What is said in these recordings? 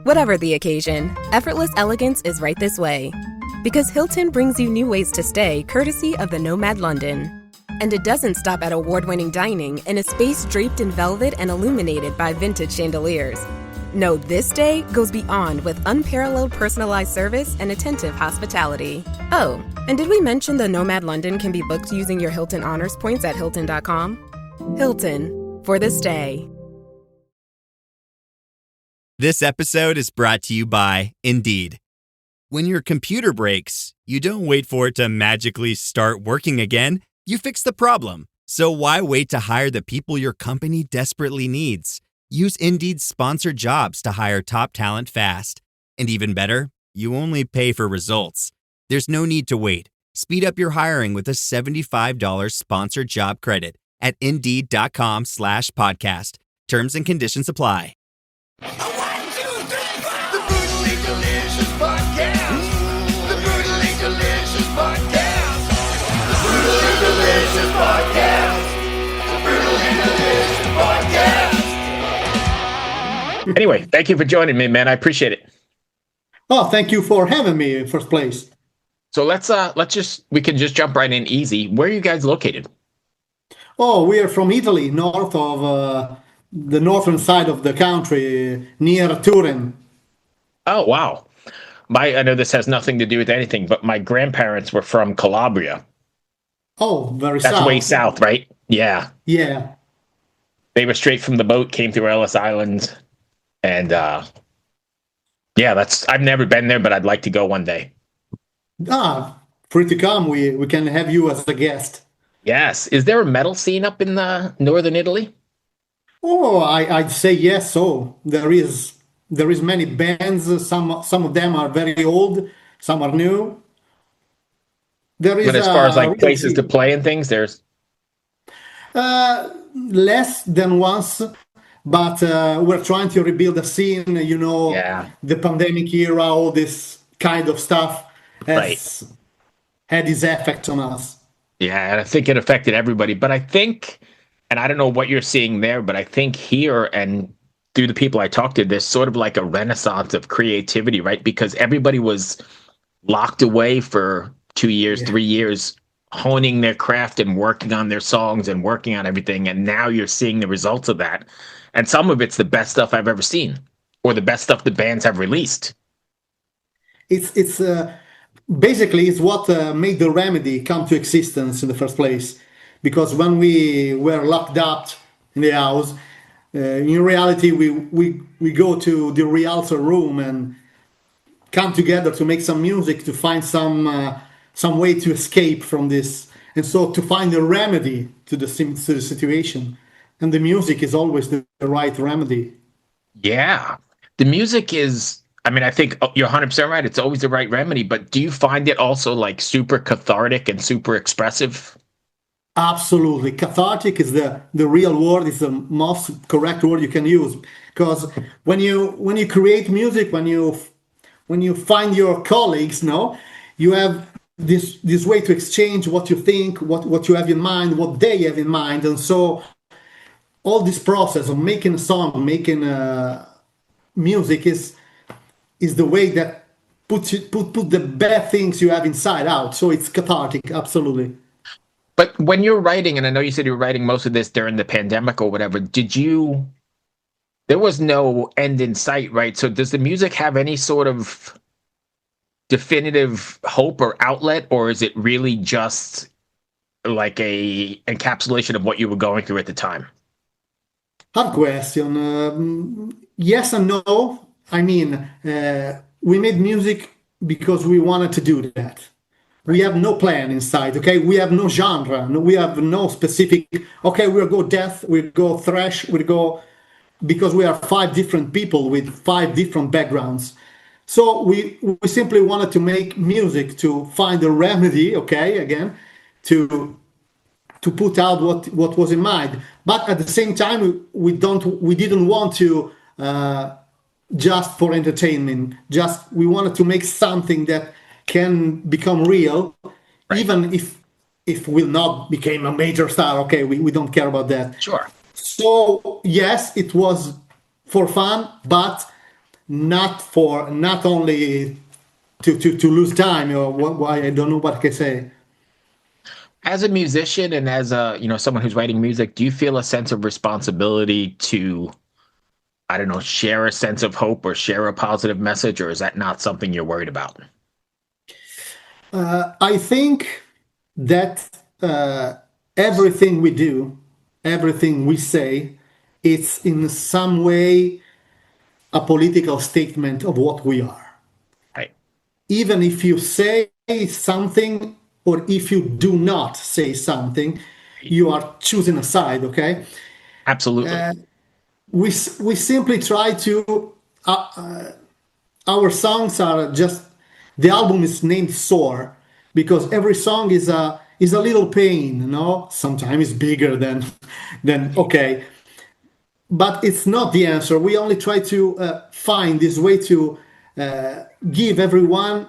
Whatever the occasion, effortless elegance is right this way. Because Hilton brings you new ways to stay courtesy of the Nomad London. And it doesn't stop at award-winning dining in a space draped in velvet and illuminated by vintage chandeliers. No, this day goes beyond with unparalleled personalized service and attentive hospitality. Oh, and did we mention the Nomad London can be booked using your Hilton Honors points at Hilton.com? Hilton, for the stay. This episode is brought to you by Indeed. When your computer breaks, you don't wait for it to magically start working again. You fix the problem. So why wait to hire the people your company desperately needs? Use Indeed's sponsored jobs to hire top talent fast. And even better, you only pay for results. There's no need to wait. Speed up your hiring with a $75 sponsored job credit at Indeed.com/podcast. Terms and conditions apply. The Brutally Delicious Podcast. The Brutally Delicious Podcast. The Brutally Delicious Podcast. The Brutally Delicious Podcast. Anyway, thank you for joining me, man. I appreciate it. Oh, thank you for having me in first place. So we can just jump right in easy. Where are you guys located? Oh, we are from Italy, north of the northern side of the country, near Turin. Oh, wow. I know this has nothing to do with anything, but my grandparents were from Calabria. Oh, very That's south. way south, right? Yeah. Yeah. They were straight from the boat, came through Ellis Island. And I've never been there, but I'd like to go one day. Free to come. We can have you as a guest. Yes. Is there a metal scene up in northern Italy? Oh, I'd say yes. So there is many bands. Some of them are very old. Some are new. There is. But as far as like places to play and things, there's less than once. But we're trying to rebuild the scene. The pandemic era, all this kind of stuff has had its effect on us. Yeah, and I think it affected everybody. But I think, and I don't know what you're seeing there, but I think here and through the people I talked to, there's sort of like a renaissance of creativity, right? Because everybody was locked away for 2 years, 3 years, honing their craft and working on their songs and working on everything. And now you're seeing the results of that. And some of it's the best stuff I've ever seen, or the best stuff the bands have released. It's basically it's what made the Remedy come to existence in the first place. Because when we were locked up in the house, in reality we go to the rehearsal room and come together to make some music, to find some way to escape from this, and so to find a remedy to the situation. And the music is always the right remedy. Yeah. The music is, I think you're 100% right. It's always the right remedy. But do you find it also like super cathartic and super expressive? Absolutely. Cathartic is the real word, is the most correct word you can use. Because when you create music, when you find your colleagues, you have this way to exchange what you think, what you have in mind, what they have in mind. And so all this process of making a song, making music is the way that put the bad things you have inside out. So it's cathartic, absolutely. But when you're writing, and I know you said you were writing most of this during the pandemic or whatever, there was no end in sight, right? So does the music have any sort of definitive hope or outlet, or is it really just like a encapsulation of what you were going through at the time? Hard question. Yes and no. We made music because we wanted to do that. We have no plan inside, okay? We have no genre. We have no specific, okay, we'll go death, we'll go thrash, because we are 5 different people with 5 different backgrounds. So we simply wanted to make music to find a remedy, okay, again, to put out what was in mind. But at the same time, we didn't want to just for entertainment. We wanted to make something that can become real, right. Even if we'll not become a major star. Okay, we don't care about that. Sure. So yes, it was for fun, but not only to lose time or why I don't know what I can say. As a musician and as a, someone who's writing music, do you feel a sense of responsibility to, I don't know, share a sense of hope or share a positive message, or is that not something you're worried about? I think that everything we do, everything we say, it's in some way a political statement of what we are. Right. Even if you say something or if you do not say something, you are choosing a side, okay? Absolutely. We simply try to, our songs are just, the album is named Soar because every song is a little pain, you know? Sometimes it's bigger than okay. But it's not the answer. We only try to find this way to give everyone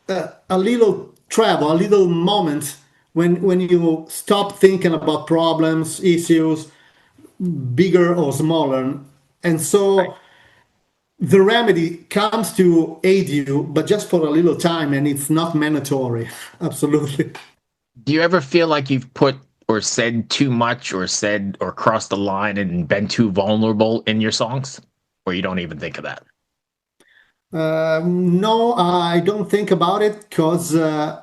a little travel, a little moment when you stop thinking about problems, issues, bigger or smaller. And so the remedy comes to aid you, but just for a little time, and it's not mandatory. Absolutely. Do you ever feel like you've put or said too much or said or crossed the line and been too vulnerable in your songs? Or you don't even think of that? No, I don't think about it because the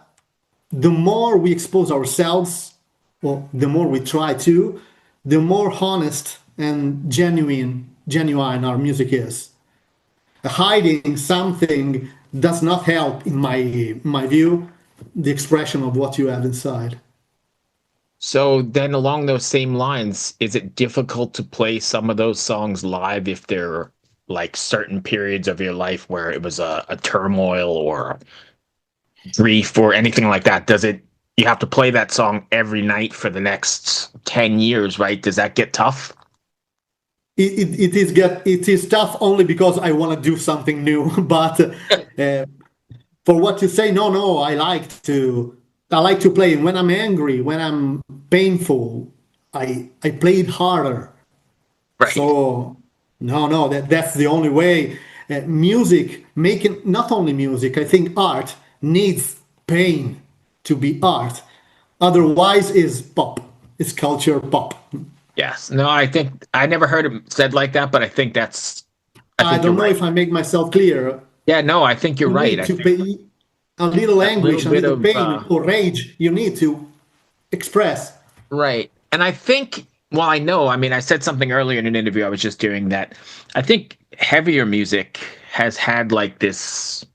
more we expose ourselves, or the more we try to, the more honest and genuine our music is. Hiding something does not help, in my view, the expression of what you have inside. So then along those same lines, is it difficult to play some of those songs live if they're like certain periods of your life where it was a turmoil or grief or anything like that? You have to play that song every night for the next 10 years, right? Does that get tough? It is tough only because I want to do something new. But for what you say, no, I like to play when I'm angry, when I'm painful. I play it harder. Right. So no, that's the only way. Music, making not only music, I think art needs pain to be art. Otherwise, is pop. It's culture pop. Yes. No, I think I never heard it said like that, but I think I don't know right. if I make myself clear. Yeah, no, I think you're You right. need to pay a little anguish, a little pain or rage. You need to express. Right. And I think, well, I mean, I said something earlier in an interview I was just doing that I think heavier music has had like this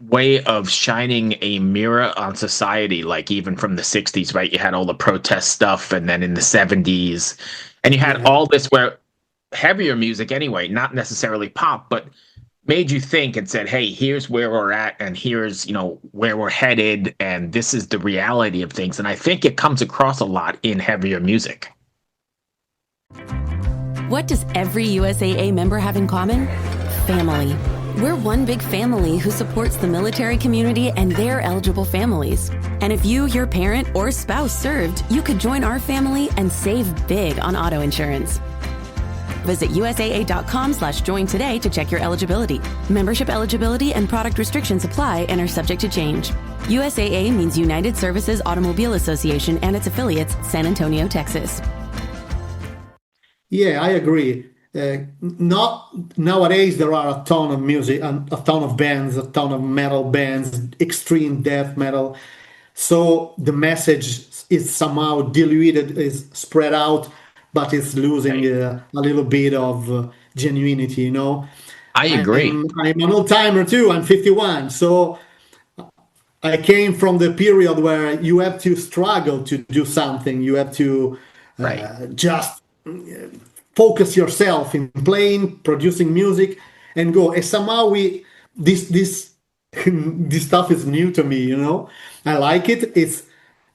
way of shining a mirror on society, like even from the 60s, right? You had all the protest stuff, and then in the 70s, and you had all this where heavier music anyway, not necessarily pop, but made you think and said, hey, here's where we're at, and here's, where we're headed, and this is the reality of things. And I think it comes across a lot in heavier music. What does every USAA member have in common? Family. We're one big family who supports the military community and their eligible families. And if you, your parent, or spouse served, you could join our family and save big on auto insurance. Visit USAA.com/join today to check your eligibility. Membership eligibility and product restrictions apply and are subject to change. USAA means United Services Automobile Association and its affiliates, San Antonio, Texas. Yeah, I agree. Not nowadays there are a ton of music, a ton of bands, a ton of metal bands, extreme death metal. So the message is somehow diluted, is spread out, but it's losing a little bit of genuinity, I agree. I'm an old timer too. I'm 51, so I came from the period where you have to struggle to do something. You have to just focus yourself in playing, producing music, and go. And somehow this this stuff is new to me. I like it. It's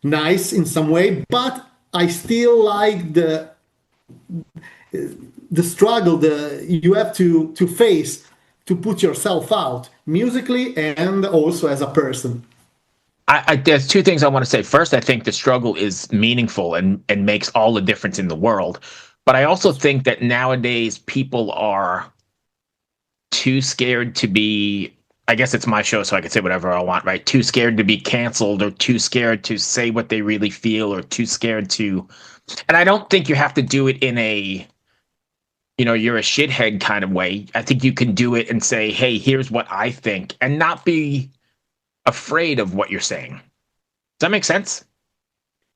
nice in some way, but I still like the struggle you have to face to put yourself out musically and also as a person. There's two things I want to say. First, I think the struggle is meaningful and makes all the difference in the world. But I also think that nowadays people are too scared to be, I guess it's my show, so I can say whatever I want, right? Too scared to be canceled, or too scared to say what they really feel, or too scared to, and I don't think you have to do it in a, you're a shithead kind of way. I think you can do it and say, hey, here's what I think, and not be afraid of what you're saying. Does that make sense?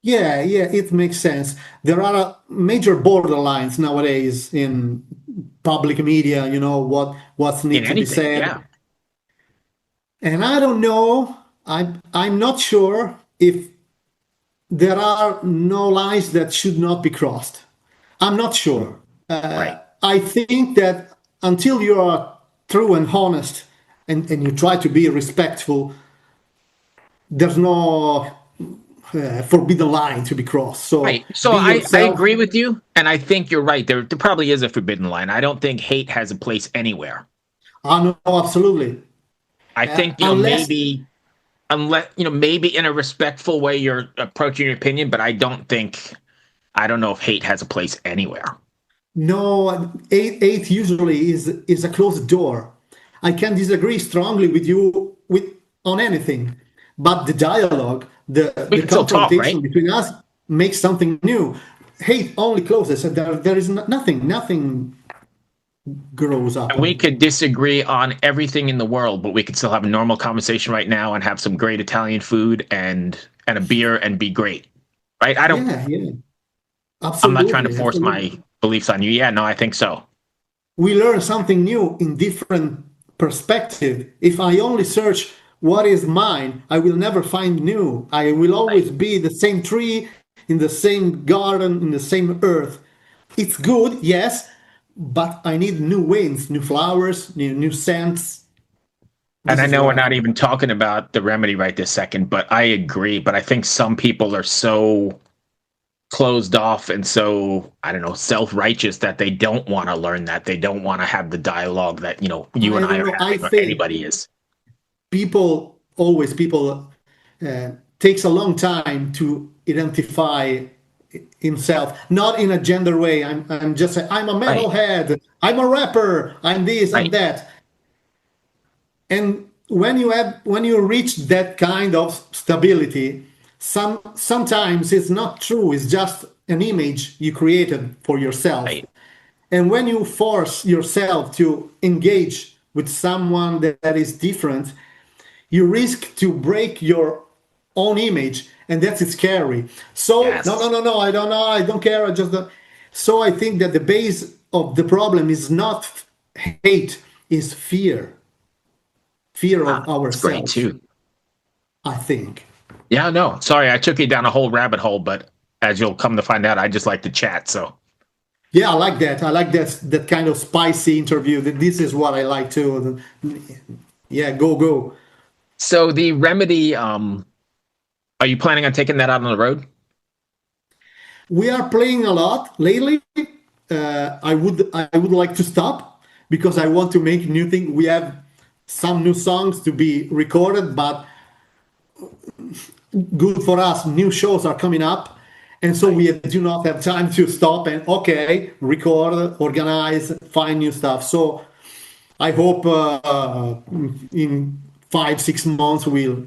Yeah, it makes sense. There are major borderlines nowadays in public media, what In needs to be anything, said. yeah. And I don't know, I'm not sure if there are no lines that should not be crossed. I'm not sure. Right. I think that until you are true and honest, and you try to be respectful, there's no forbidden line to be crossed. So Right. So be I yourself. agree with you, and I think you're right. There probably is a forbidden line. I don't think hate has a place anywhere. No, absolutely. I think, Unless, unless, maybe in a respectful way you're approaching your opinion, but I don't know if hate has a place anywhere. no, eight usually is a closed door. I can disagree strongly with you on anything, but the dialogue, We the can still talk, confrontation right? between us makes something new. Hate only closes, and there is nothing grows up. And we could disagree on everything in the world, but we could still have a normal conversation right now and have some great Italian food and a beer and be great. Right? Yeah, I'm not trying to absolutely, force my absolutely. beliefs on you. Yeah, no, I think so. We learn something new in different perspective. If I only search what is mine, I will never find new. I will Right. always be the same tree in the same garden in the same earth. It's good, yes, but I need new winds, new flowers, new scents. And This I is know what we're I not think. even talking about the remedy right this second, but I agree. But I think some people are so closed off and so, I don't know, self-righteous that they don't want to learn that. They don't want to have the dialogue that, you and I I don't are know. I having, or think anybody is. people takes a long time to identify himself, not in a gender way. I'm just saying, I'm a Right. metalhead, I'm a rapper, I'm this, I'm Right. that. And when you reach that kind of stability, sometimes it's not true, it's just an image you created for yourself. Right. And when you force yourself to engage with someone that is different, you risk to break your own image, and that's scary. So no, no, Yes. no, no, I don't know, I don't care, I just don't. So I think that the base of the problem is not hate, is fear of It's great ourselves, too. I think. Yeah, no, sorry, I took you down a whole rabbit hole, but as you'll come to find out, I just like to chat. So, Yeah, I like that. I like that kind of spicy interview. This is what I like too. Yeah, go. so the remedy, are you planning on taking that out on the road? We are playing a lot lately. I would like to stop because I want to make new things. We have some new songs to be recorded, but good for us. New shows are coming up, and so we do not have time to stop and record, organize, find new stuff. So I hope in 5 6 months we'll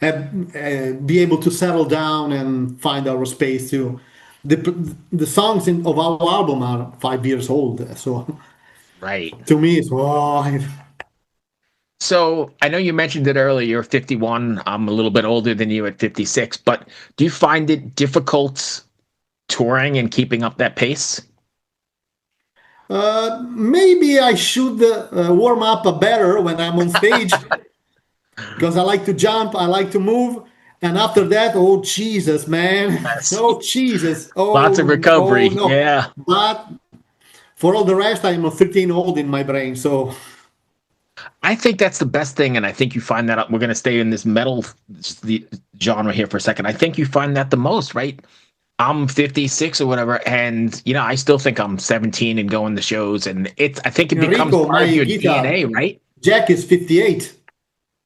be able to settle down and find our space too. The songs of our album are 5 years old, so Right. to me it's wow. So I know you mentioned it earlier. You're 51. I'm a little bit older than you at 56. But do you find it difficult touring and keeping up that pace? Maybe I should warm up better when I'm on stage because I like to jump, I like to move, and after that, oh Jesus, man, Yes. oh Jesus, Lots of oh recovery. no. Yeah. But for all the rest, I'm a 13 old in my brain, so I think that's the best thing. And I think you find that we're going to stay in this metal genre here for a second. I think you find that the most, right? I'm 56 or whatever. And, I still think I'm 17 and going to shows. And I think it becomes Enrico, part of my your guitar, DNA, right? Jack is 58.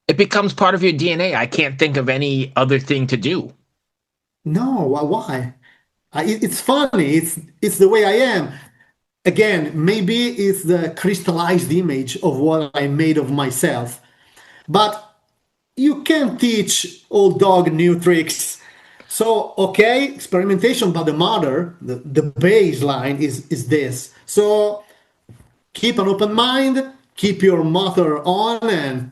It becomes part of your DNA. I can't think of any other thing to do. No, why? It's funny. It's the way I am. again, maybe it's the crystallized image of what I made of myself. But you can teach old dog new tricks. So, okay, experimentation, but the baseline is this. So keep an open mind, keep your motor on, and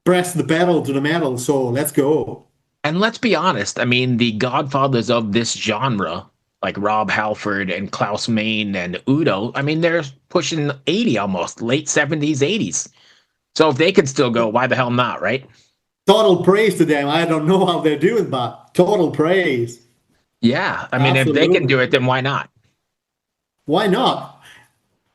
press the pedal to the metal. So let's go. And let's be honest, I mean, the godfathers of this genre, like Rob Halford and Klaus Main and Udo, I mean, they're pushing 80 almost, late 70s, 80s. So if they can still go, why the hell not, right? Total praise to them. I don't know how they're doing, but total praise. Yeah. I mean, if they can Absolutely. do it, then why not? Why not?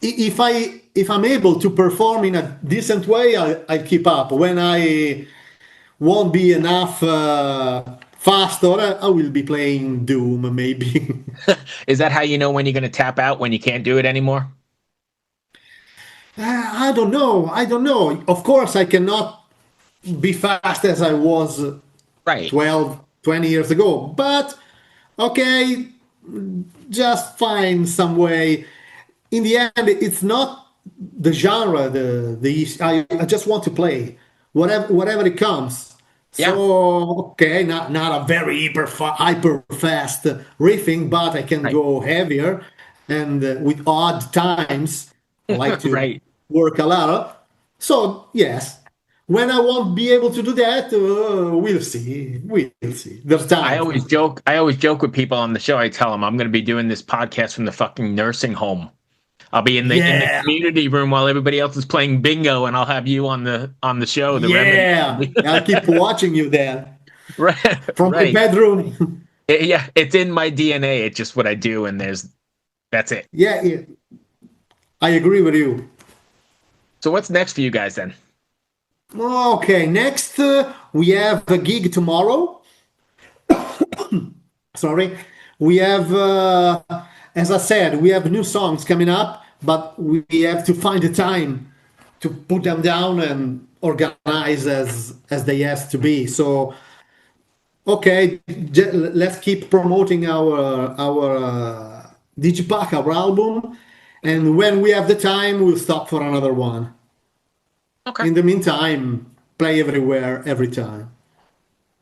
If I'm able to perform in a decent way, I keep up. When I won't be enough faster, I will be playing Doom maybe. Is that how you know when you're going to tap out, when you can't do it anymore? I don't know. I don't know. Of course, I cannot be fast as I was Right. 12, 20 years ago. But okay, just find some way. In the end, it's not the genre. I just want to play whatever it comes. Yeah. So okay, not a very hyper fast riffing, but I can Right. go heavier and with odd times. I like to Right. work a lot. So yes, when I won't be able to do that, we'll see. We'll see. There's I time. always joke. I always joke with people on the show. I tell them I'm going to be doing this podcast from the fucking nursing home. I'll be in the Yeah, community room while everybody else is playing bingo, and I'll have you on the show. The yeah. remedy. I'll keep watching you there Right. from my Right. bedroom. Yeah. It's in my DNA. It's just what I do, and that's it. Yeah, yeah, I agree with you. So what's next for you guys then? Okay, next we have a gig tomorrow. Sorry, we have, as I said, we have new songs coming up, but we have to find the time to put them down and organize as they have to be. So okay, let's keep promoting our Digipack, our album, and when we have the time, we'll stop for another one. Okay. In the meantime, play everywhere, every time.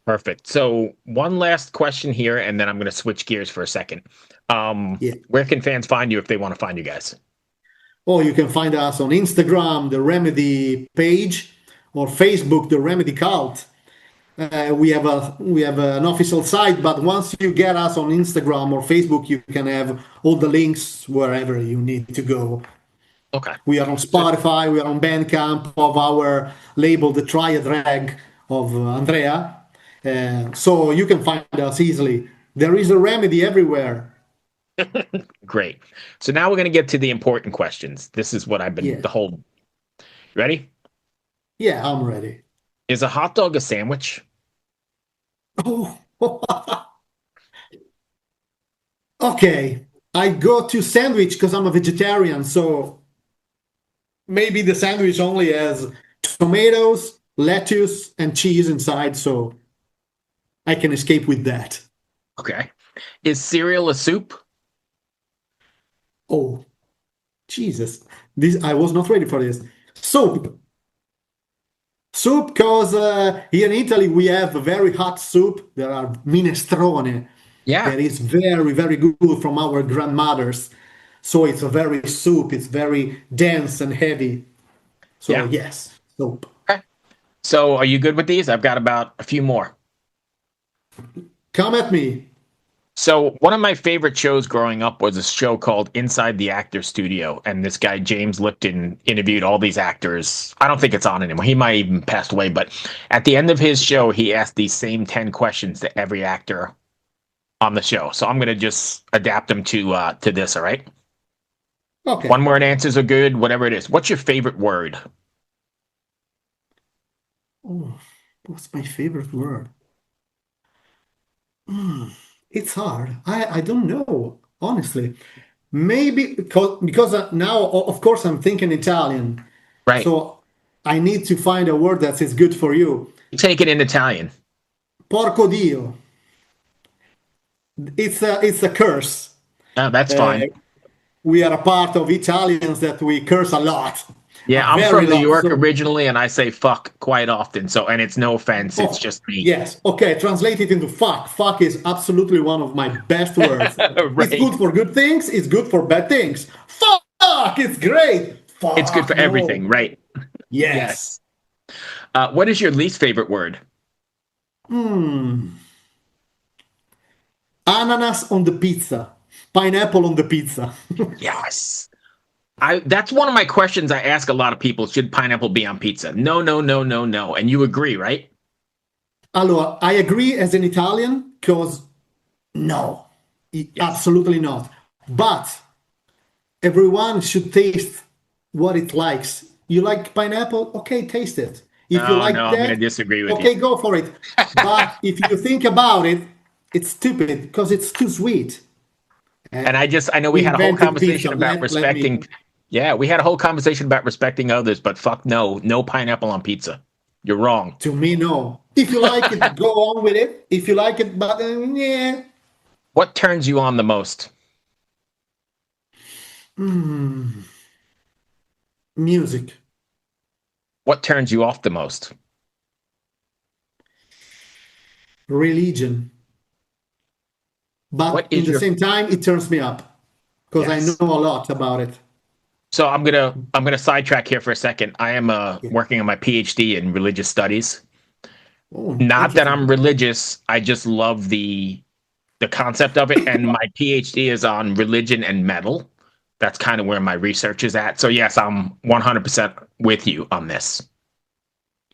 Perfect. So one last question here, and then I'm going to switch gears for a second. Yeah. Where can fans find you if they want to find you guys? Or you can find us on Instagram, the Remedy page, or Facebook, the Remedy Cult. We have an official site, but once you get us on Instagram or Facebook, you can have all the links wherever you need to go. Okay. We are on Spotify, we are on Bandcamp of our label, the Triad Rag of Andrea. So you can find us easily. There is a Remedy everywhere. Great. So now we're going to get to the important questions. This is what I've been Yeah, the whole. Ready? yeah, I'm ready. Is a hot dog a sandwich? Oh, okay. I go to sandwich because I'm a vegetarian, so maybe the sandwich only has tomatoes, lettuce, and cheese inside, so I can escape with that. Okay. Is cereal a soup? Oh, Jesus. This I was not ready for this. Soup. Soup, because here in Italy we have a very hot soup. There are minestrone Yeah. that is very, very good from our grandmothers. So it's a very soup. It's very dense and heavy. So Yeah. yes, soup. Okay. So are you good with these? I've got about a few more. Come at me. So one of my favorite shows growing up was a show called Inside the Actor Studio, and this guy James Lipton interviewed all these actors. I don't think it's on anymore. He might even passed away, but at the end of his show, he asked these same 10 questions to every actor on the show. So I'm going to just adapt them to this. All right. Okay. One word answers are good. Whatever it is. What's your favorite word? Oh, what's my favorite word? It's hard. I don't know, honestly. Maybe because now, of course, I'm thinking Italian. Right. So I need to find a word that is good for you. Take it in Italian. Porco Dio. It's a curse. Oh, that's Uh, fine. we are a part of Italians that we curse a lot. Yeah, A I'm very from New lot. York So, originally, and I say fuck quite often. So, and it's no offense, it's oh, just me. yes. Okay, translate it into fuck. Fuck is absolutely one of my best words. It's Right. good for good things, it's good for bad things. Fuck, it's great. It's good for Fuck, everything, no. right? Yes. Yes. What is your least favorite word? Ananas on the pizza. Pineapple on the pizza. Yes. That's one of my questions I ask a lot of people. Should pineapple be on pizza? No, no, no, no, no. And you agree, right? Allora, I agree as an Italian because no, Yes. absolutely not. But everyone should taste what it likes. You like pineapple? Okay, taste it. If you Oh, no, like I'm going to that, disagree with you. okay, go for it. But if you think about it, it's stupid because it's too sweet. And I know we We had a whole invented conversation pizza. about Let me. respecting, yeah, we had a whole conversation about respecting others, but fuck no, no pineapple on pizza. You're wrong. To me, no. If you like it, go on with it. If you like it, but yeah, What turns you on the most? music, What turns you off the most? religion. What But in is the your same time, it turns me up because I know yes? a lot about it. So I'm gonna sidetrack here for a second. I am Yeah. working on my PhD in religious studies. Oh, Not that I'm interesting. religious, I just love the concept of it. And my PhD is on religion and metal. That's kind of where my research is at. So yes, I'm 100% with you on this.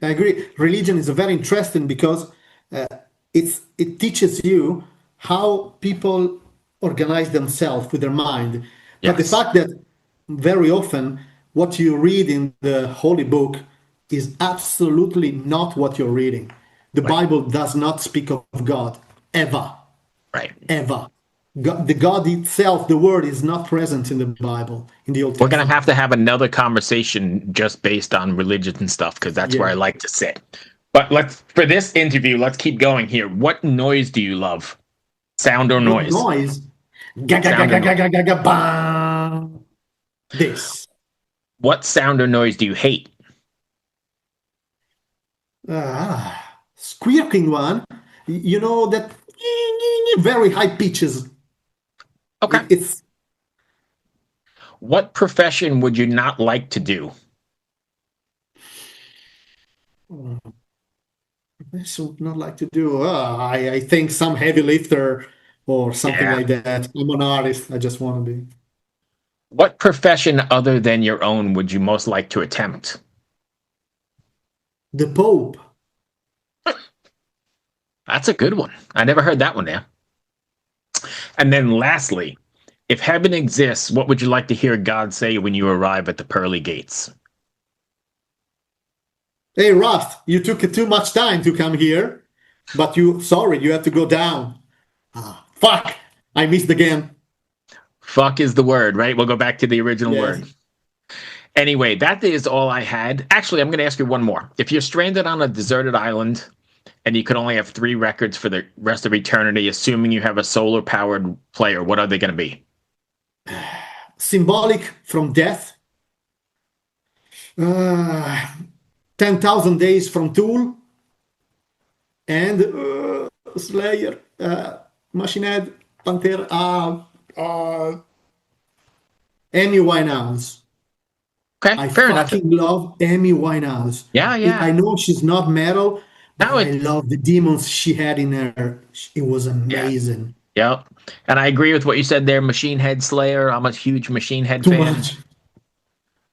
I agree. Religion is very interesting because uh, it teaches you how people organize themselves with their mind. But the Yes. fact that very often what you read in the holy book is absolutely not what you're reading. The Right. Bible does not speak of God ever, Right. ever. God, the God itself, the word is not present in the Bible, in the Old We're gonna Testament. have to have another conversation just based on religion and stuff because that's where I Yeah. like to sit. But let's for this interview, let's keep going here. What noise do you love? Sound or What noise? noise? Ga ga ga Sound or ga ga noise? ga ga ga bang. This. What sound or noise do you hate? Squeaking one. You know that very high pitches. Okay. It's What profession would you not like to do? I should not like to do. I think some heavy lifter or something Yeah. like that. I'm an artist. I just want to be What profession other than your own would you most like to attempt? the Pope. That's a good one. I never heard that one there. And then lastly, if heaven exists, what would you like to hear God say when you arrive at the pearly gates? Hey, Rust, you took too much time to come here, but you have to go down. Fuck, I missed again. Fuck is the word, right? We'll go back to the original Yes. word. Anyway, that is all I had. Actually, I'm going to ask you one more. If you're stranded on a deserted island and you could only have 3 records for the rest of eternity, assuming you have a solar powered player, what are they going to be? Symbolic from death. Uh, 10,000 Days from Tool. And Slayer. Machine Head. Pantera. Amy Winehouse. Okay, I fair enough. fucking love Amy Winehouse. Yeah, yeah. I know she's not metal, but No, I love the demons she had in her. It was yeah, amazing. yeah. And I agree with what you said there, Machine Head Slayer. I'm a huge Machine Head Too fan. much.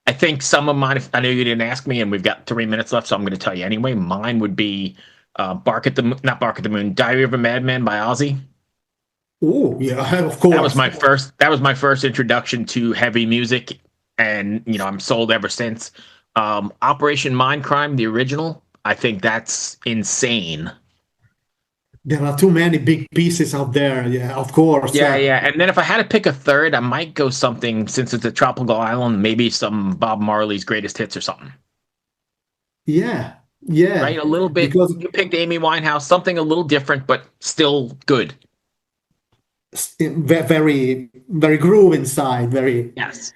I think some of mine, I know you didn't ask me, and we've got 3 minutes left, so I'm going to tell you anyway. Mine would be not Bark at the Moon, Diary of a Madman by Ozzy. Oh, yeah, of That was course. my first introduction to heavy music, and I'm sold ever since. Operation Mindcrime, the original, I think that's insane. There are too many big pieces out there. Yeah, of course. Yeah, yeah. And then if I had to pick a third, I might go something, since it's a tropical island, maybe some Bob Marley's greatest hits or something. Yeah, Right? yeah. A little bit. Because You picked Amy Winehouse, something a little different, but still good. very, very groove inside, very Yes.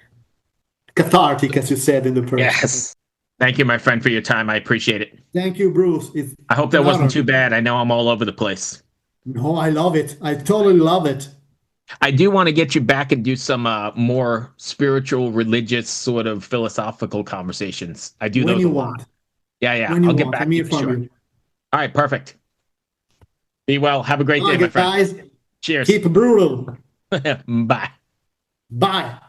cathartic, as you said in the first. Yes. Thank you, my friend, for your time. I appreciate it. Thank you, Bruce. It's I hope that an wasn't honor. too bad. I know I'm all over the place. No, I love it. I totally love it. I do want to get you back and do some more spiritual, religious, sort of philosophical conversations. I do When those you a lot. want. Yeah. When you I'll get want. back I'm to here you, from sure. you. All right, perfect. Be well. Have a great All day, right, my friend. guys. Cheers. Keep brutal. Bye. Bye.